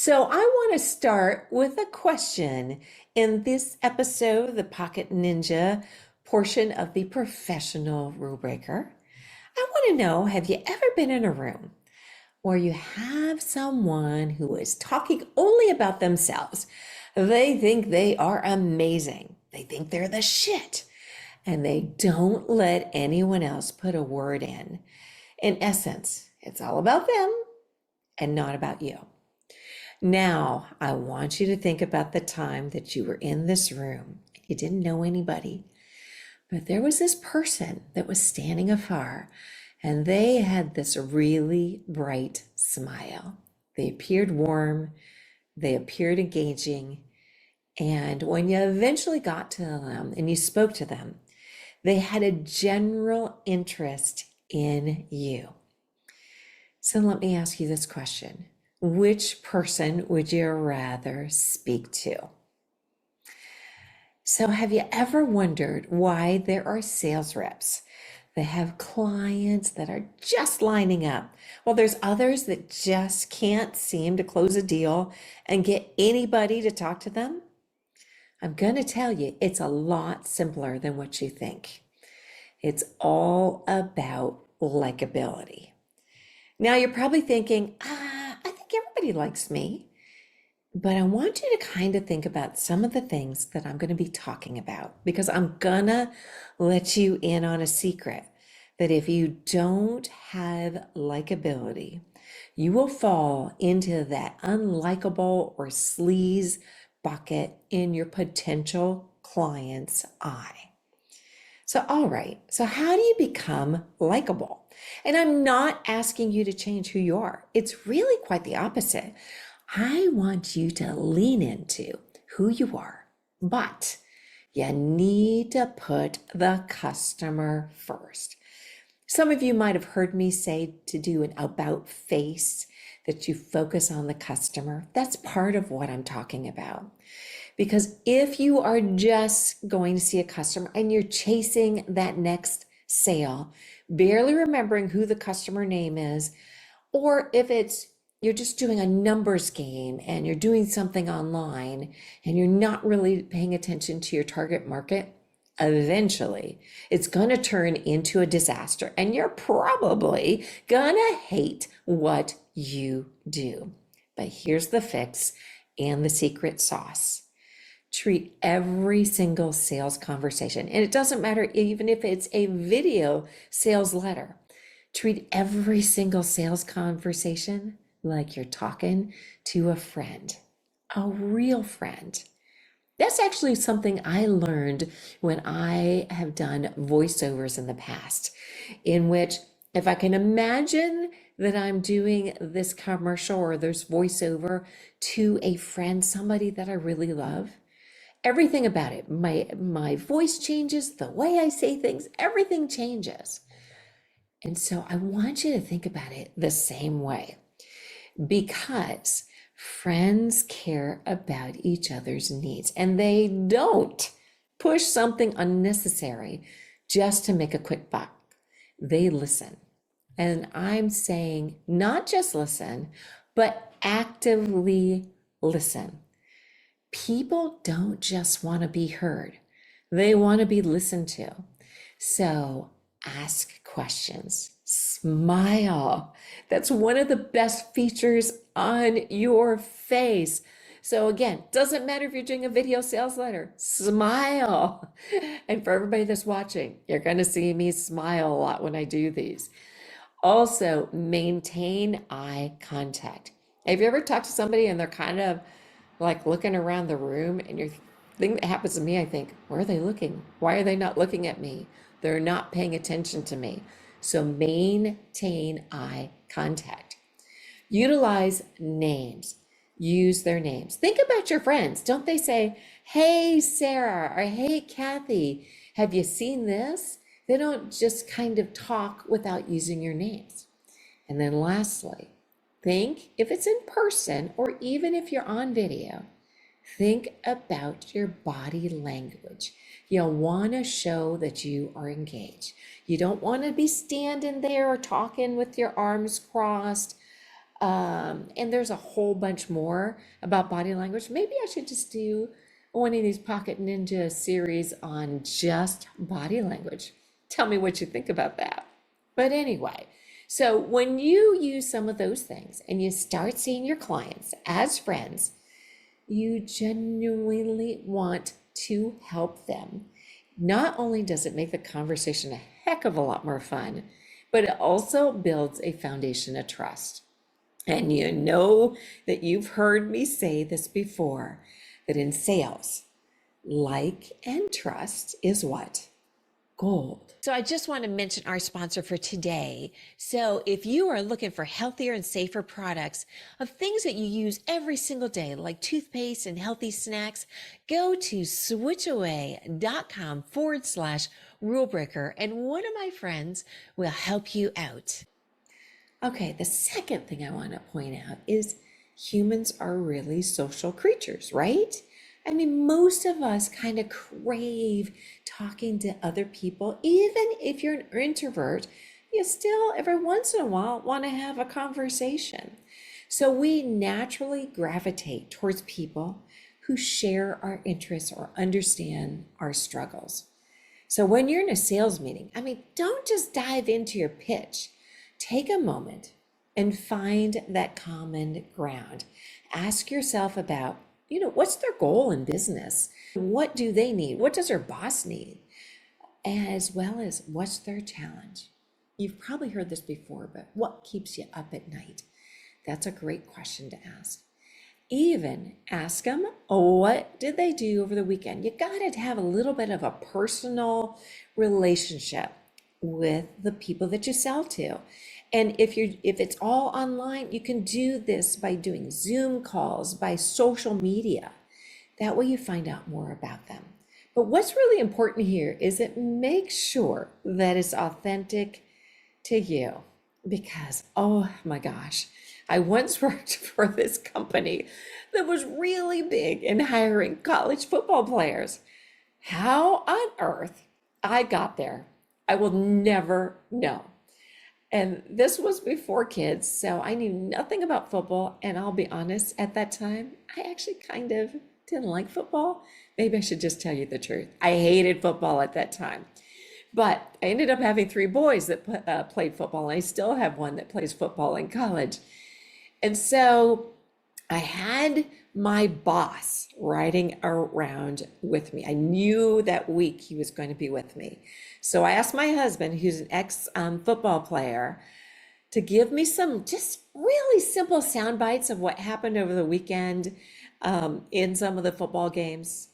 So I want to start with a question. In this episode, the Pocket Ninja portion of the professional rule breaker, I want to know, have you ever been in a room where you have someone who is talking only about themselves? They think they are amazing. They think they're the shit. And they don't let anyone else put a word in. In essence, it's all about them and not about you. Now, I want you to think about the time that you were in this room. You didn't know anybody, but there was this person that was standing afar, and they had this really bright smile. They appeared warm, they appeared engaging, and when you eventually got to them and you spoke to them, they had a general interest in you. So let me ask you this question. Which person would you rather speak to? So have you ever wondered why there are sales reps that have clients that are just lining up? Well, there's others that just can't seem to close a deal and get anybody to talk to them. I'm going to tell you, it's a lot simpler than what you think. It's all about likability. Now you're probably thinking, I think everybody likes me. But I want you to kind of think about some of the things that I'm going to be talking about, because I'm going to let you in on a secret that if you don't have likability, you will fall into that unlikable or sleaze bucket in your potential client's eye. So, all right, so how do you become likable? And I'm not asking you to change who you are. It's really quite the opposite. I want you to lean into who you are, but you need to put the customer first. Some of you might have heard me say to do an about face, that you focus on the customer. That's part of what I'm talking about. Because if you are just going to see a customer and you're chasing that next sale, barely remembering who the customer name is, or if it's you're just doing a numbers game and you're doing something online and you're not really paying attention to your target market, eventually it's going to turn into a disaster and you're probably going to hate what you do. But here's the fix and the secret sauce. Treat every single sales conversation, and it doesn't matter even if it's a video sales letter, treat every single sales conversation like you're talking to a friend, a real friend. That's actually something I learned when I have done voiceovers in the past, in which if I can imagine that I'm doing this commercial or this voiceover to a friend, somebody that I really love, everything about it, my voice changes, the way I say things, everything changes. And so I want you to think about it the same way, because friends care about each other's needs and they don't push something unnecessary just to make a quick buck. They listen. And I'm saying not just listen, but actively listen. People don't just want to be heard, they want to be listened to. So ask questions, smile. That's one of the best features on your face. So again, doesn't matter if you're doing a video sales letter, smile. And for everybody that's watching, you're going to see me smile a lot when I do these. Also, maintain eye contact. Have you ever talked to somebody and they're kind of like looking around the room, and your thing that happens to me, I think, where are they looking? Why are they not looking at me? They're not paying attention to me. So maintain eye contact. Utilize names. Use their names. Think about your friends. Don't they say, hey, Sarah, or hey, Kathy, have you seen this? They don't just kind of talk without using your names. And then lastly, think, if it's in person or even if you're on video, think about your body language. You'll want to show that you are engaged. You don't want to be standing there or talking with your arms crossed. And there's a whole bunch more about body language. Maybe I should just do one of these Pocket Ninja series on just body language. Tell me what you think about that. But anyway, so when you use some of those things and you start seeing your clients as friends, you genuinely want to help them. Not only does it make the conversation a heck of a lot more fun, but it also builds a foundation of trust. And you know that you've heard me say this before, that in sales, like and trust is what? Gold. So I just want to mention our sponsor for today. So if you are looking for healthier and safer products of things that you use every single day, like toothpaste and healthy snacks, go to switchaway.com/rule breaker, and one of my friends will help you out. Okay, the second thing I want to point out is humans are really social creatures, right? I mean, most of us kind of crave talking to other people. Even if you're an introvert, you still, every once in a while, want to have a conversation. So we naturally gravitate towards people who share our interests or understand our struggles. So when you're in a sales meeting, I mean, don't just dive into your pitch. Take a moment and find that common ground. Ask yourself about, what's their goal in business? What do they need? What does their boss need? As well as what's their challenge? You've probably heard this before, but what keeps you up at night? That's a great question to ask. Even ask them, what did they do over the weekend? You got to have a little bit of a personal relationship with the people that you sell to. And if it's all online, you can do this by doing Zoom calls, by social media. That way you find out more about them. But what's really important here is that make sure that it's authentic to you. Because, oh my gosh, I once worked for this company that was really big in hiring college football players. How on earth I got there, I will never know. And this was before kids, so I knew nothing about football. And I'll be honest, at that time, I actually kind of didn't like football. Maybe I should just tell you the truth. I hated football at that time. But I ended up having three boys that played football, and I still have one that plays football in college. And so I had my boss riding around with me. I knew that week he was going to be with me. So I asked my husband, who's an ex football player, to give me some just really simple sound bites of what happened over the weekend in some of the football games.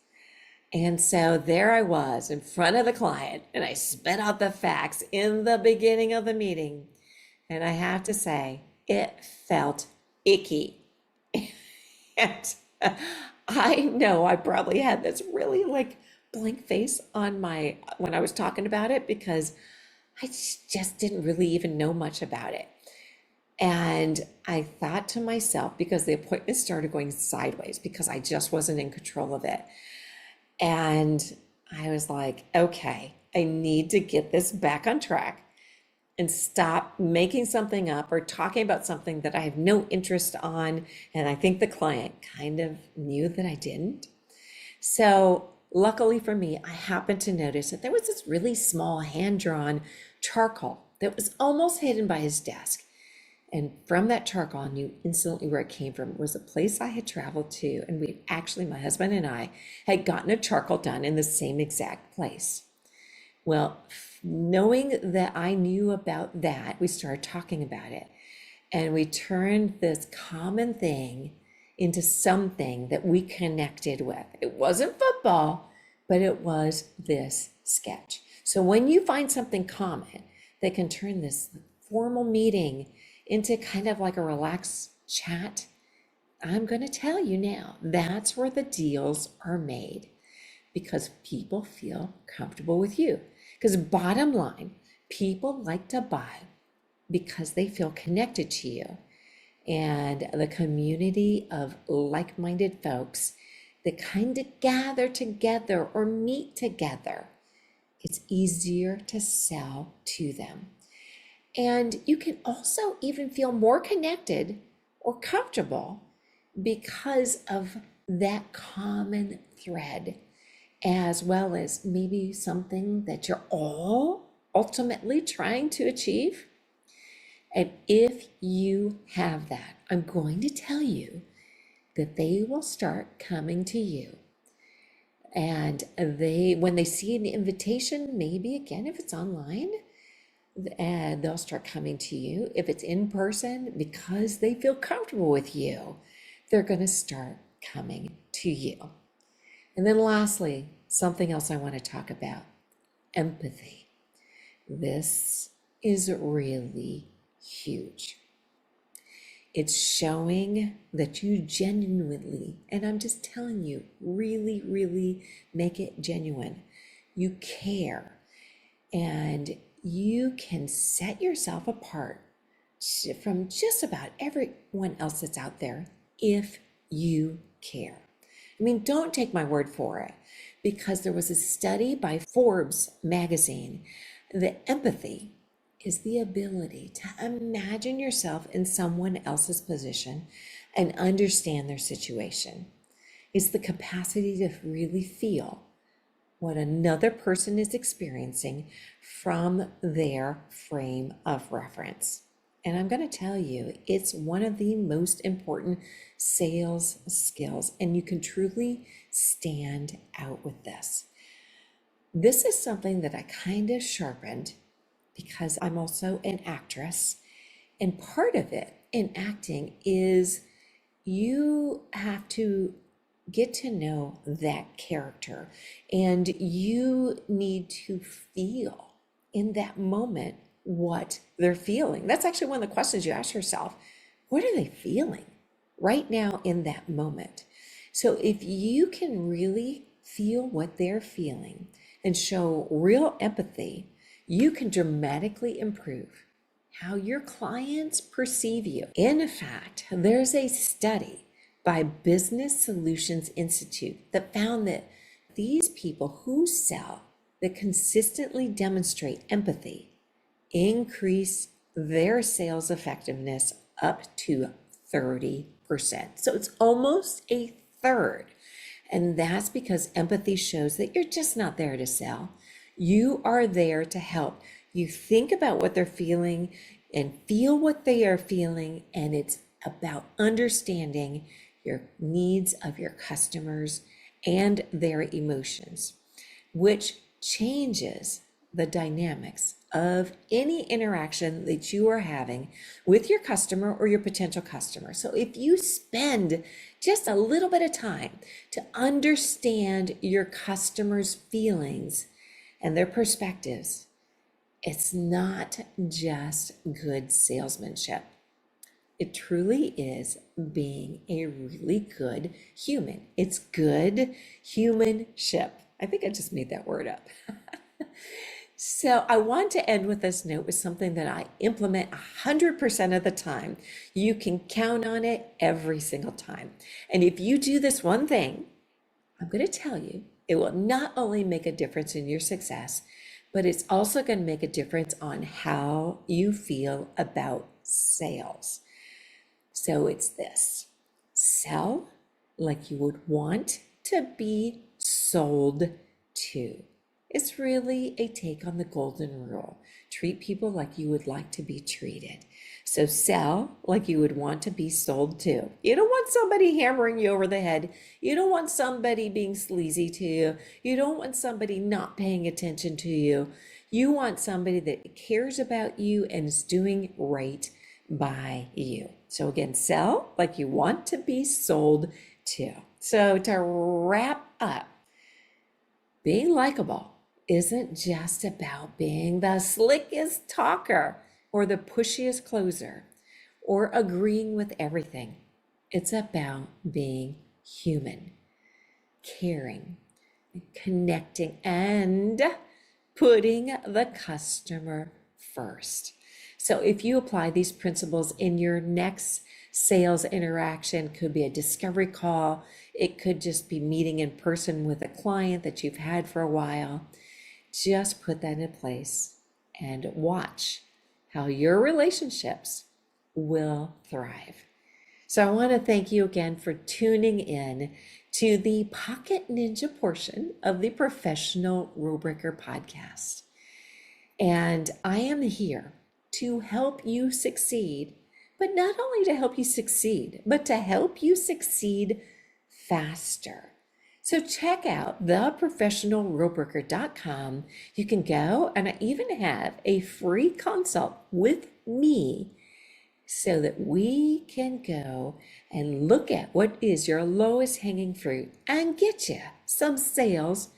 And so there I was in front of the client, and I spit out the facts in the beginning of the meeting. And I have to say, it felt icky. And I know I probably had this really like blank face on when I was talking about it, because I just didn't really even know much about it. And I thought to myself, because the appointment started going sideways because I just wasn't in control of it. And I was like, okay, I need to get this back on track and stop making something up or talking about something that I have no interest on. And I think the client kind of knew that I didn't. So luckily for me, I happened to notice that there was this really small hand-drawn charcoal that was almost hidden by his desk. And from that charcoal, I knew instantly where it came from. It was a place I had traveled to, and my husband and I had gotten a charcoal done in the same exact place. Well, knowing that I knew about that, we started talking about it, and we turned this common thing into something that we connected with. It wasn't football, but it was this sketch. So when you find something common that can turn this formal meeting into kind of like a relaxed chat, I'm going to tell you now, that's where the deals are made, because people feel comfortable with you. Because bottom line, people like to buy because they feel connected to you. And the community of like-minded folks that kind of gather together or meet together, it's easier to sell to them. And you can also even feel more connected or comfortable because of that common thread, as well as maybe something that you're all ultimately trying to achieve. And if you have that, I'm going to tell you that they will start coming to you. And when they see an invitation, maybe again, if it's online, and they'll start coming to you. If it's in person, because they feel comfortable with you, they're going to start coming to you. And then lastly, something else I want to talk about, empathy. This is really huge. It's showing that you genuinely, and I'm just telling you, really, really make it genuine. You care, and you can set yourself apart from just about everyone else that's out there if you care. I mean, don't take my word for it, because there was a study by Forbes magazine that empathy is the ability to imagine yourself in someone else's position and understand their situation. It's the capacity to really feel what another person is experiencing from their frame of reference. And I'm going to tell you, it's one of the most important sales skills, and you can truly stand out with this. This is something that I kind of sharpened because I'm also an actress. And part of it in acting is you have to get to know that character, and you need to feel in that moment what they're feeling. That's actually one of the questions you ask yourself. What are they feeling right now in that moment? So if you can really feel what they're feeling and show real empathy, you can dramatically improve how your clients perceive you. In fact, there's a study by Business Solutions Institute that found that these people who sell that consistently demonstrate empathy increase their sales effectiveness up to 30%. So it's almost a third. And that's because empathy shows that you're just not there to sell. You are there to help. You think about what they're feeling and feel what they are feeling, and it's about understanding your needs of your customers and their emotions, which changes the dynamics of any interaction that you are having with your customer or your potential customer. So if you spend just a little bit of time to understand your customers' feelings and their perspectives, it's not just good salesmanship. It truly is being a really good human. It's good humanship. I think I just made that word up. So I want to end with this note with something that I implement 100% of the time. You can count on it every single time. And if you do this one thing, I'm going to tell you, it will not only make a difference in your success, but it's also going to make a difference on how you feel about sales. So it's this: sell like you would want to be sold to. It's really a take on the golden rule. Treat people like you would like to be treated. So sell like you would want to be sold to. You don't want somebody hammering you over the head. You don't want somebody being sleazy to you. You don't want somebody not paying attention to you. You want somebody that cares about you and is doing right by you. So again, sell like you want to be sold to. So to wrap up, being likable isn't just about being the slickest talker or the pushiest closer or agreeing with everything. It's about being human, caring, connecting, and putting the customer first. So if you apply these principles in your next sales interaction, could be a discovery call, it could just be meeting in person with a client that you've had for a while, just put that in place and watch how your relationships will thrive. So I want to thank you again for tuning in to the Pocket Ninja portion of the Professional Rule Breaker podcast. And I am here to help you succeed, but not only to help you succeed, but to help you succeed faster. So check out theprofessionalrulebreaker.com. You can go, and I even have a free consult with me so that we can go and look at what is your lowest hanging fruit and get you some sales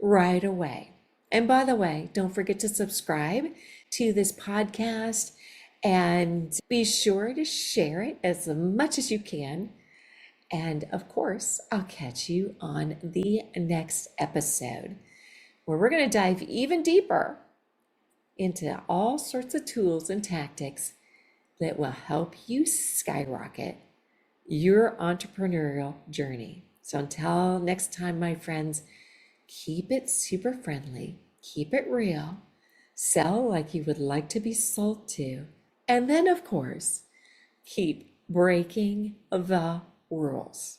right away. And by the way, don't forget to subscribe to this podcast and be sure to share it as much as you can. And of course, I'll catch you on the next episode where we're going to dive even deeper into all sorts of tools and tactics that will help you skyrocket your entrepreneurial journey. So until next time, my friends, keep it super friendly, keep it real, sell like you would like to be sold to, and then, of course, keep breaking the rules.